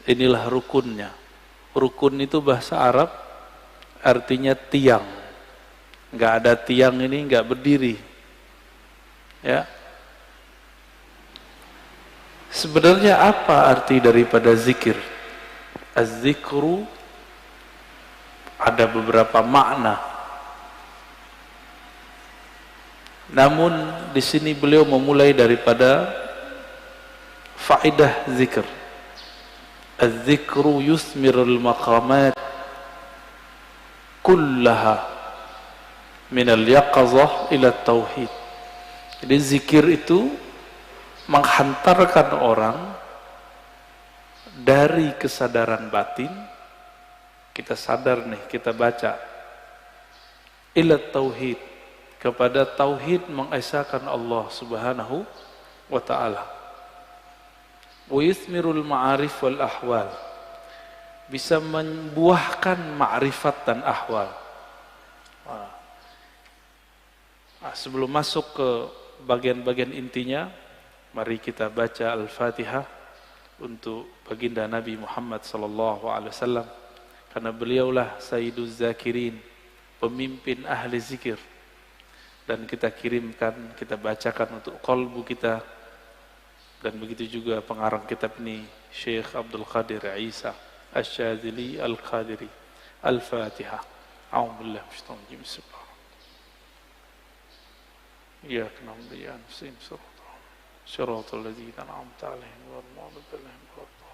Inilah rukunnya. Rukun itu bahasa Arab artinya tiang. Nggak ada tiang ini nggak berdiri. Ya. Sebenarnya apa arti daripada zikir? Az-zikru ada beberapa makna. Namun di sini beliau memulai daripada faedah zikir. Az-zikru yusmirul maqamat kullaha minal yaqazah ila tauhid. Jadi zikir itu menghantarkan orang dari kesadaran batin, kita sadar nih, kita baca, ila tauhid, kepada tauhid mengesahkan Allah subhanahu wa ta'ala. Wa yusmirul ma'arif wal ahwal, bisa membuahkan ma'rifat dan ahwal. Sebelum masuk ke bagian-bagian intinya, mari kita baca Al-Fatihah untuk baginda Nabi Muhammad sallallahu alaihi wasallam, karena beliaulah Sayyiduz Zakirin, pemimpin ahli zikir, dan kita kirimkan, kita bacakan untuk qalbu kita, dan begitu juga pengarang kitab ini Syekh Abdul Qadir Isa Asy-Syadzili Al-Qadiri. Al-Fatihah. A'udzubillahi minasyaitonir rajim. Bismillahirrahmanirrahim. Iyyaka na'budu wa iyyaka nasta'in. Shiratal ladzina an'amta 'alaihim ghairil maghdubi 'alaihim waladdallin.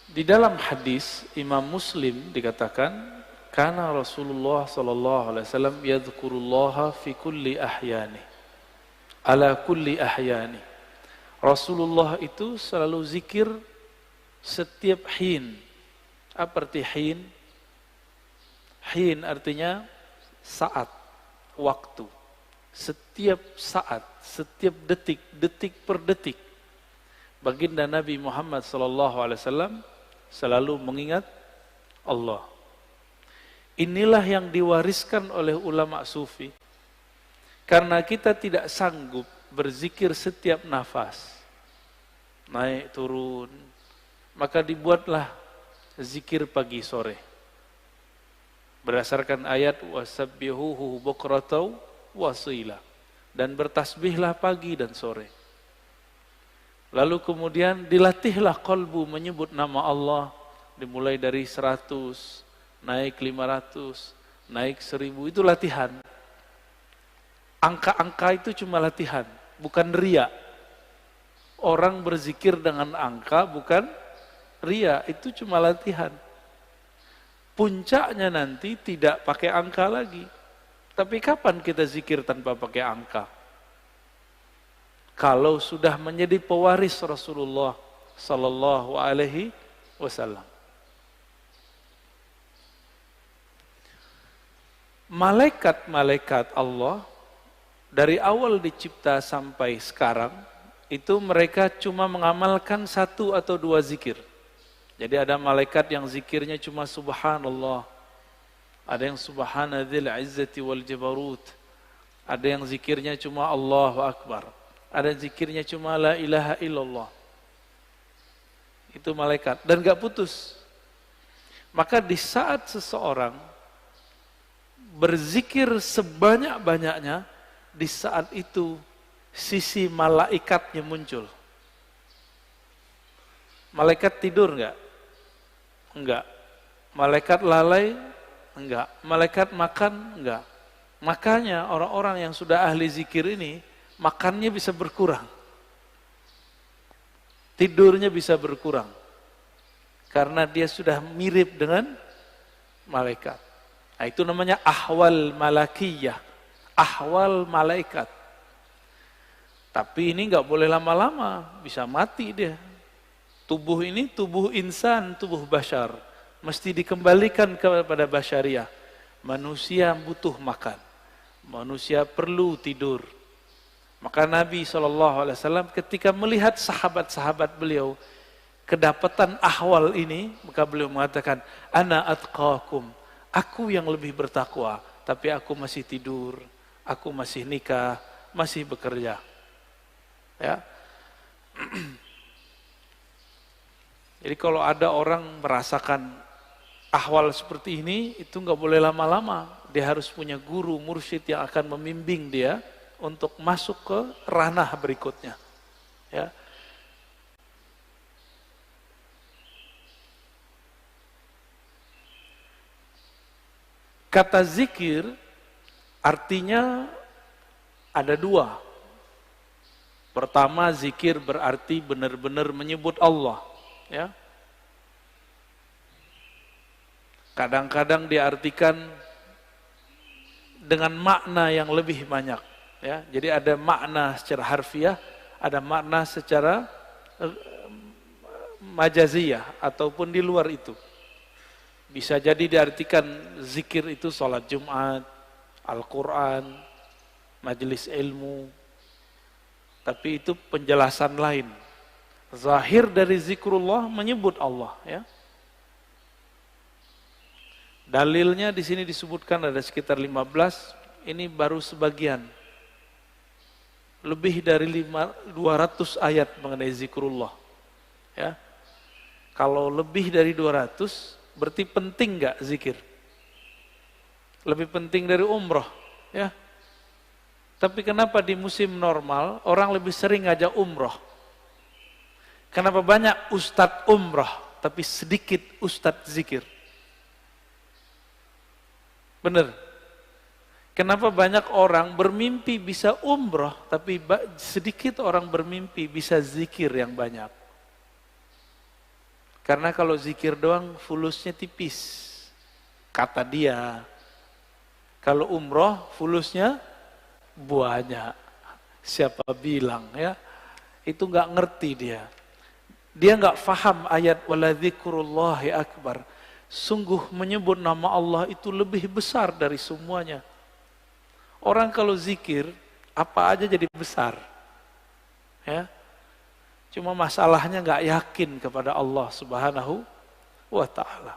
Di dalam hadis Imam Muslim dikatakan, kana Rasulullah sallallahu alaihi wasallam yadhkurullaha fi kulli ahyani, ala kulli ahyani. Rasulullah itu selalu zikir setiap hin. Apa arti hin? Hin artinya saat, waktu. Setiap saat, setiap detik, detik per detik. Baginda Nabi Muhammad SAW selalu mengingat Allah. Inilah yang diwariskan oleh ulama sufi. Karena kita tidak sanggup berzikir setiap nafas, naik turun, maka dibuatlah zikir pagi sore. Berdasarkan ayat wasabbihuhu bukratan wasila, dan bertasbihlah pagi dan sore. Lalu kemudian dilatihlah qalbu menyebut nama Allah, dimulai dari 100, naik 500, naik 1000, itu latihan. Angka-angka itu cuma latihan, bukan riya. Orang berzikir dengan angka bukan riya, itu cuma latihan. Puncaknya nanti tidak pakai angka lagi. Tapi kapan kita zikir tanpa pakai angka? Kalau sudah menjadi pewaris Rasulullah sallallahu alaihi wasallam. Malaikat-malaikat Allah dari awal dicipta sampai sekarang itu mereka cuma mengamalkan 1 atau 2 zikir. Jadi ada malaikat yang zikirnya cuma subhanallah, ada yang subhanadzil izzati wal jabarut, ada yang zikirnya cuma Allahu akbar, ada yang zikirnya cuma la ilaha illallah. Itu malaikat, dan gak putus. Maka di saat seseorang berzikir sebanyak-banyaknya, di saat itu sisi malaikatnya muncul. Malaikat tidur enggak? Enggak. Malaikat lalai? Enggak. Malaikat makan? Enggak. Makanya orang-orang yang sudah ahli zikir ini, makannya bisa berkurang. Tidurnya bisa berkurang. Karena dia sudah mirip dengan malaikat. Nah, itu namanya ahwal malakiyah. Ahwal malaikat. Tapi ini enggak boleh lama-lama, bisa mati dia. Tubuh ini tubuh insan, tubuh bashar, mesti dikembalikan kepada basyariah. Manusia butuh makan, manusia perlu tidur. Maka Nabi SAW ketika melihat sahabat-sahabat beliau kedapatan ahwal ini, maka beliau mengatakan, ana atqakum, aku yang lebih bertakwa, tapi aku masih tidur, aku masih nikah, masih bekerja. Ya. Jadi kalau ada orang merasakan ahwal seperti ini, itu nggak boleh lama-lama. Dia harus punya guru, mursyid yang akan membimbing dia untuk masuk ke ranah berikutnya. Ya. Kata zikir artinya ada dua. Pertama, zikir berarti benar-benar menyebut Allah. Ya. Kadang-kadang diartikan dengan makna yang lebih banyak. Ya. Jadi ada makna secara harfiah, ada makna secara majaziyah ataupun di luar itu. Bisa jadi diartikan zikir itu sholat Jumat, Al-Quran, majelis ilmu. Tapi itu penjelasan lain. Zahir dari zikrullah menyebut Allah. Ya. Dalilnya di sini disebutkan ada sekitar 15. Ini baru sebagian. Lebih dari 200 ayat mengenai zikrullah. Ya. Kalau lebih dari 200, berarti penting nggak zikir? Lebih penting dari umroh, ya. Tapi kenapa di musim normal orang lebih sering ngajak umroh? Kenapa banyak ustadz umroh tapi sedikit ustadz zikir? Bener. Kenapa banyak orang bermimpi bisa umroh tapi sedikit orang bermimpi bisa zikir yang banyak? Karena kalau zikir doang fulusnya tipis, kata dia. Kalau umroh fulusnya banyak. Siapa bilang ya? Itu nggak ngerti dia. Dia nggak faham ayat wala dzikrullahi akbar. Sungguh menyebut nama Allah itu lebih besar dari semuanya. Orang kalau zikir apa aja jadi besar. Ya. Cuma masalahnya nggak yakin kepada Allah Subhanahu wa ta'ala.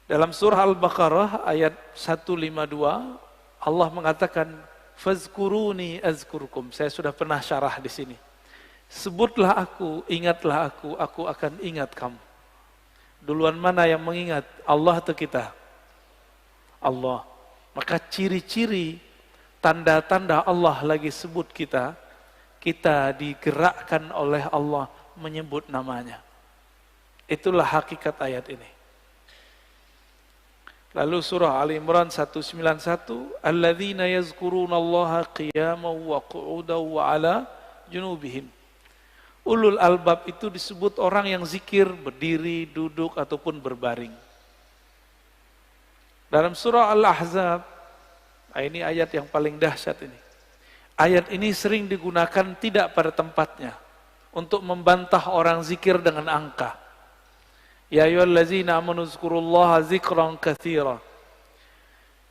Dalam surah Al-Baqarah ayat 152 Allah mengatakan fazkuruni azkurkum. Saya sudah pernah syarah di sini. Sebutlah aku, ingatlah aku akan ingat kamu. Duluan mana yang mengingat? Allah atau kita? Allah. Maka ciri-ciri tanda-tanda Allah lagi sebut kita digerakkan oleh Allah menyebut namanya. Itulah hakikat ayat ini. Lalu surah Ali Imran 191, alladzina yazkurunallaha qiyaman wa qu'udan wa 'ala junubihim. Ulul albab itu disebut orang yang zikir berdiri, duduk ataupun berbaring. Dalam surah Al-Ahzab, ini ayat yang paling dahsyat ini. Ayat ini sering digunakan tidak pada tempatnya untuk membantah orang zikir dengan angka. Ya ayyuhallazina amanu dzkurullaha dzikran katsira.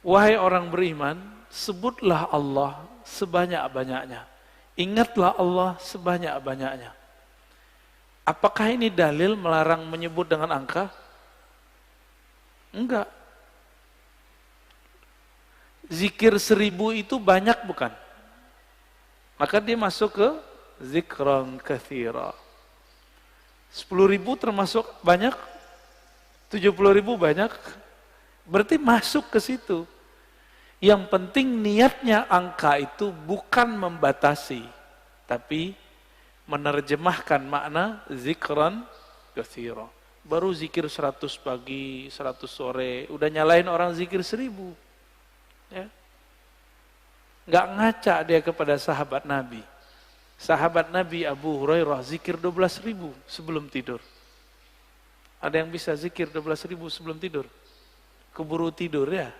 Wahai orang beriman, sebutlah Allah sebanyak-banyaknya. Ingatlah Allah sebanyak-banyaknya. Apakah ini dalil melarang menyebut dengan angka? Enggak. Zikir 1000 itu banyak bukan? Maka dia masuk ke zikran katsira. 10.000 termasuk banyak? 70.000 banyak? Berarti masuk ke situ. Yang penting niatnya angka itu bukan membatasi, tapi menerjemahkan makna zikran katsira. Baru zikir 100 pagi, 100 sore, udah nyalain orang zikir 1000. Ya. Nggak ngaca dia kepada sahabat Nabi. Sahabat Nabi Abu Hurairah zikir 12.000 sebelum tidur. Ada yang bisa zikir 12.000 sebelum tidur? Keburu tidur ya.